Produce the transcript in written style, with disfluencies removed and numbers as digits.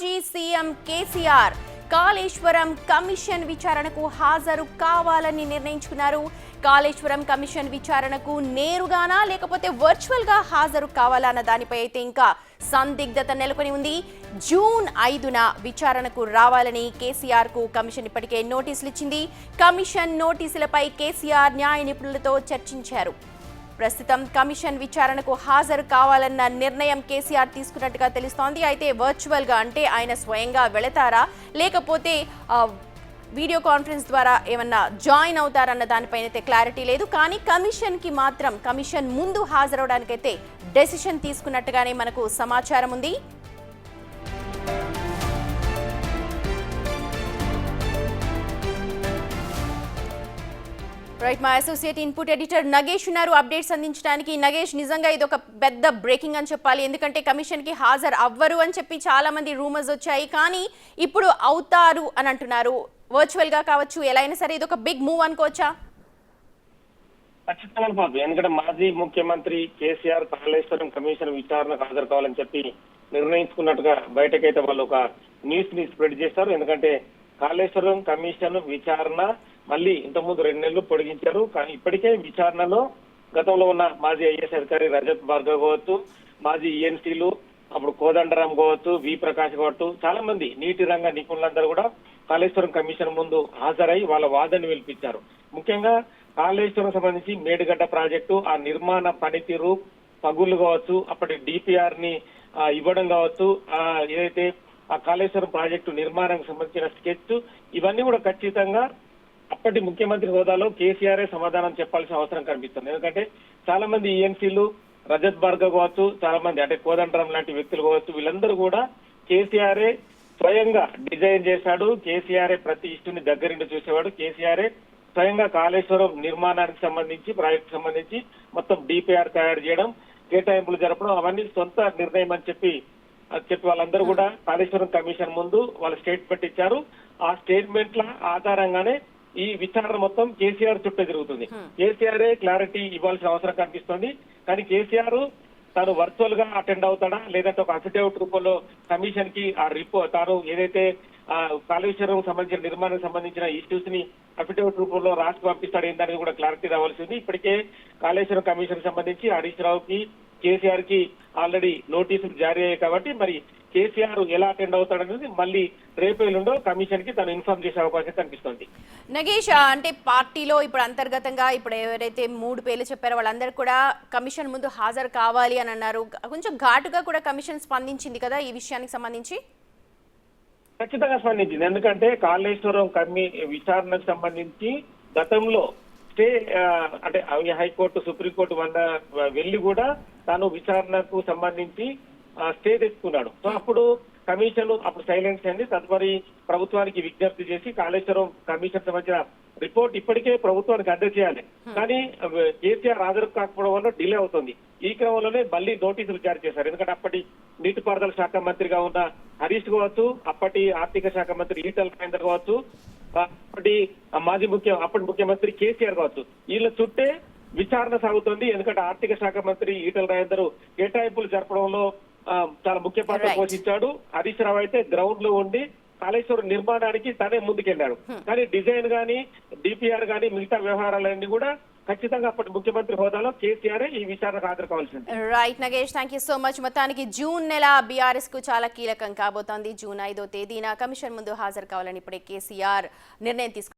మాజీ CM KCR Kaleshwaram commission విచారణకు హాజరు కావాలని నిర్ణయించుకున్నారు. కాళేశ్వరం కమిషన్ విచారణకు నేరుగానా లేకపోతే వర్చువల్ గా హాజరు కావాలన్న దానిపై అయితే ఇంకా సందిగ్ధత నెలకొని ఉంది. జూన్ 5న విచారణకు రావాలని కేసీఆర్ కు కమిషన్ ఇప్పటికే నోటీసులు ఇచ్చింది. కమిషన్ నోటీసులపై కేసీఆర్ న్యాయ నిపుణులతో చర్చించారు. ప్రస్తుతం కమిషన్ విచారణకు హాజరు కావాలన్న నిర్ణయం కేసీఆర్ తీసుకున్నట్టుగా తెలుస్తోంది. అయితే వర్చువల్ గా అంటే ఆయన స్వయంగా వెళతారా లేకపోతే వీడియో కాన్ఫరెన్స్ ద్వారా ఏమన్నా జాయిన్ అవుతారన్న దానిపైన అయితే క్లారిటీ లేదు. కానీ కమిషన్ ముందు హాజరవడానికైతే డెసిషన్ తీసుకున్నట్టుగానే మనకు సమాచారం ఉంది. రైట్, మా అసోసియేట్ ఇన్పుట్ ఎడిటర్ నగేష్ ఉన్నారు అప్డేట్స్ అందించడానికి. నగేష్, నిజంగా ఇది ఒక పెద్ద బ్రేకింగ్ అని చెప్పాలి. ఎందుకంటే కమిషన్ కి హాజరు అవ్వరు అని చెప్పి చాలా మంది రూమర్స్ వచ్చాయి. కానీ ఇప్పుడు అవుతారు అని అంటున్నారు. వర్చువల్ గా కావచ్చు, ఎలా అయినా సరే ఇది ఒక బిగ్ మూవ్ అనుకోవచ్చా? ఖచ్చితంగా. ఎందుకంటే మాజీ ముఖ్యమంత్రి కేసీఆర్ కాళేశ్వరం కమిషన్ విచారణకు హాజరు కావాలని చెప్పి నిర్ణయించుకున్నట్టుగా బయటకైతే వాళ్ళు ఒక న్యూస్ ని స్ప్రెడ్ చేస్తారు. ఎందుకంటే కాళేశ్వరం కమిషన్ విచారణ మళ్ళీ ఇంతకుముందు 2 నెలలు పొడిగించారు. కానీ ఇప్పటికే విచారణలో గతంలో ఉన్న మాజీ ఐఏఎస్ అధికారి రజత్ భార్గవ్ కావచ్చు, మాజీ ఈఎన్సీలు అప్పుడు కోదండరాం కావచ్చు, వి ప్రకాష్ కావచ్చు, చాలా మంది నీటి రంగ నిపుణులందరూ కూడా కాళేశ్వరం కమిషన్ ముందు హాజరై వాళ్ళ వాదనను వినిపించారు. ముఖ్యంగా కాళేశ్వరం సంబంధించి మేడిగడ్డ ప్రాజెక్టు ఆ నిర్మాణ పనితీరు, పగుళ్లు కావచ్చు, అప్పటి డిపిఆర్ ని ఇవ్వడం కావచ్చు, ఏదైతే ఆ కాళేశ్వరం ప్రాజెక్టు నిర్మాణానికి సంబంధించిన స్కెచ్, ఇవన్నీ కూడా ఖచ్చితంగా అప్పటి ముఖ్యమంత్రి హోదాలో కేసీఆర్ సమాధానం చెప్పాల్సిన అవసరం కనిపిస్తుంది. ఎందుకంటే చాలా మంది ఈఎన్సీలు, రజత్ భార్గవ్ కావచ్చు, చాలా మంది అంటే కోదండరాం లాంటి వ్యక్తులు కావచ్చు, వీళ్ళందరూ కూడా కేసీఆర్ స్వయంగా డిజైన్ చేశాడు, కేసీఆర్ ప్రతి ఇష్టుని దగ్గరుండి చూసేవాడు, కేసీఆర్ స్వయంగా కాళేశ్వరం నిర్మాణానికి సంబంధించి ప్రాజెక్టు సంబంధించి మొత్తం డిపిఆర్ తయారు చేయడం, కేటాయింపులు జరపడం అవన్నీ సొంత నిర్ణయం అని చెప్పి వాళ్ళందరూ కూడా కాళేశ్వరం కమిషన్ ముందు వాళ్ళ స్టేట్మెంట్ ఇచ్చారు. ఆ స్టేట్మెంట్ల ఆధారంగానే ఈ విచారణ మొత్తం కేసీఆర్ చుట్టూ జరుగుతుంది. కేసీఆర్ క్లారిటీ ఇవ్వాల్సిన అవసరం కనిపిస్తుంది. కానీ కేసీఆర్ తాను వర్చువల్ గా అటెండ్ అవుతాడా లేదంటే ఒక అఫిడవిట్ రూపంలో కమిషన్ కి ఆ తాను ఏదైతే కాళేశ్వరం సంబంధించిన నిర్మాణానికి సంబంధించిన ఇష్యూస్ ని అఫిడవిట్ రూపంలో రాసి పంపిస్తాడు ఏంటనేది కూడా క్లారిటీ రావాల్సింది. ఇప్పటికే కాళేశ్వరం కమిషన్ సంబంధించి హరీష్ రావుకి, కేసీఆర్ కి ఆల్రెడీ నోటీసులు జారీ అయ్యాయి. కాబట్టి మరి కేసీఆర్ ఎలా అటెండ్ అవుతాడనేది మళ్ళీ రేపేలుండో కమిషన్ కి తను ఇన్ఫార్మ్ చేసే అవకాశం కనిపిస్తుంది. నగేష్, అంటే పార్టీలో ఇప్పుడు అంతర్గతంగా ఇప్పుడు ఎవరైతే 3 పేర్లు చెప్పారో వాళ్ళందరూ కూడా కమిషన్ ముందు హాజరు కావాలి అని అన్నారు. కొంచెం ఘాటుగా కూడా కమిషన్ స్పందించింది కదా ఈ విషయానికి సంబంధించి? ఖచ్చితంగా స్పందించింది. ఎందుకంటే కాళేశ్వరం విచారణకు సంబంధించి గతంలో స్టే అంటే హైకోర్టు, సుప్రీంకోర్టు వెళ్ళి కూడా తాను విచారణకు సంబంధించి స్టే తెచ్చుకున్నాడు. సో అప్పుడు కమిషన్ అప్పుడు సైలెన్స్ అయింది. తదుపరి ప్రభుత్వానికి విజ్ఞప్తి చేసి కాళేశ్వరం కమిషన్ సంబంధించిన రిపోర్ట్ ఇప్పటికే ప్రభుత్వానికి అందజేయాలి. కానీ కేసీఆర్ హాజరు కాకపోవడం వల్ల డిలే అవుతుంది. ఈ క్రమంలోనే మళ్ళీ నోటీసులు జారీ చేశారు. ఎందుకంటే అప్పటి నీటిపారుదల శాఖ మంత్రిగా ఉన్న హరీష్ కావచ్చు, అప్పటి ఆర్థిక శాఖ మంత్రి ఈటల రాజేందర్ కావచ్చు, అప్పటి ముఖ్యమంత్రి కేసీఆర్ కావచ్చు, వీళ్ళ చుట్టే విచారణ సాగుతుంది. ఎందుకంటే ఆర్థిక శాఖ మంత్రి ఈటల రాజేందర్ కేటాయింపులు జరపడంలో చాలా ముఖ్య పాత్ర పోషించాడు. హరీష్ రావు అయితే గ్రౌండ్ లో ఉండి కాళేశ్వరం నిర్మాణానికి తనే ముందుకెళ్లాడు. కానీ డిజైన్ గానీ, డిపిఆర్ గానీ, మిగతా వ్యవహారాలన్నీ కూడా ఖచ్చితంగా అప్పటి ముఖ్యమంత్రి హోదాలో కేసీఆర్ ఈ విచారణకు హాజరు కావాల్సింది. Right Nagesh, thank you so much. మొత్తానికి జూన్ నెల బీఆర్ఎస్ కు చాలా కీలకం కాబోతోంది. జూన్ 5వ తేదీన కమిషన్ ముందు హాజరు కావాలని ఇప్పుడే కేసీఆర్ నిర్ణయం తీసుకున్నారు.